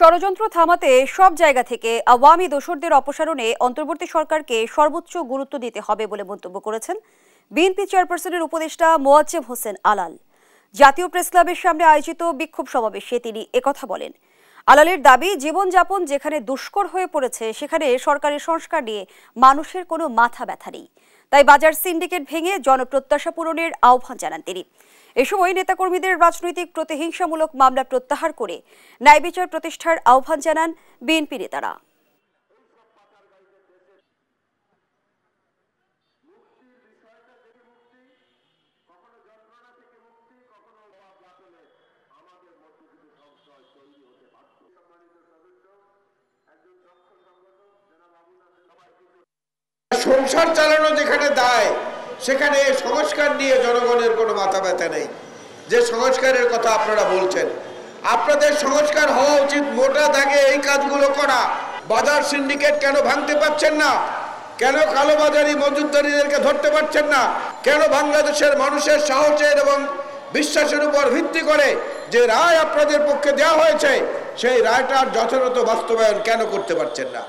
ষড়যন্ত্র থামাতে সব জায়গা থেকে আওয়ামী দোসরদের অপসারণে অন্তর্বর্তী সরকারকে সর্বোচ্চ গুরুত্ব দিতে হবে বলে মন্তব্য করেছেন বিএনপি চেয়ারপারসনের উপদেষ্টা মোয়াজ্জেম হোসেন আলাল। জাতীয় প্রেসক্লাবের সামনে আয়োজিত বিক্ষোভ সমাবেশে তিনি একথা বলেন। আলালের দাবি, জীবনযাপন যেখানে দুষ্কর হয়ে পড়েছে সেখানে সরকারের সংস্কার নিয়ে মানুষের কোনো মাথা ব্যথা নেই। তাই বাজার সিন্ডিকেট ভেঙে জনপ্রত্যাশা পূরণের আহ্বান জানান তিনি। এ সময় নেতাকর্মীদের রাজনৈতিক প্রতিহিংসামূলক মামলা প্রত্যাহার করে ন্যায় বিচার প্রতিষ্ঠার আহ্বান জানান বিএনপি নেতারা। সংসার চালানো যেখানে দায়, সেখানে সংস্কার নিয়ে জনগণের কোনো মাথা ব্যথা নেই। যে সংস্কারের কথা আপনারা বলছেন, আপনাদের সংস্কার হওয়া উচিত মোটা দাগে এই কাজগুলো করা। বাজার সিন্ডিকেট কেন ভাঙতে পারছেন না? কেন কালোবাজারি মজুতদারীদেরকে ধরতে পারছেন না? কেন বাংলাদেশের মানুষের সাহসের এবং বিশ্বাসের উপর ভিত্তি করে যে রায় আপনাদের পক্ষে দেওয়া হয়েছে সেই রায়টার যথাযথ বাস্তবায়ন কেন করতে পারছেন না?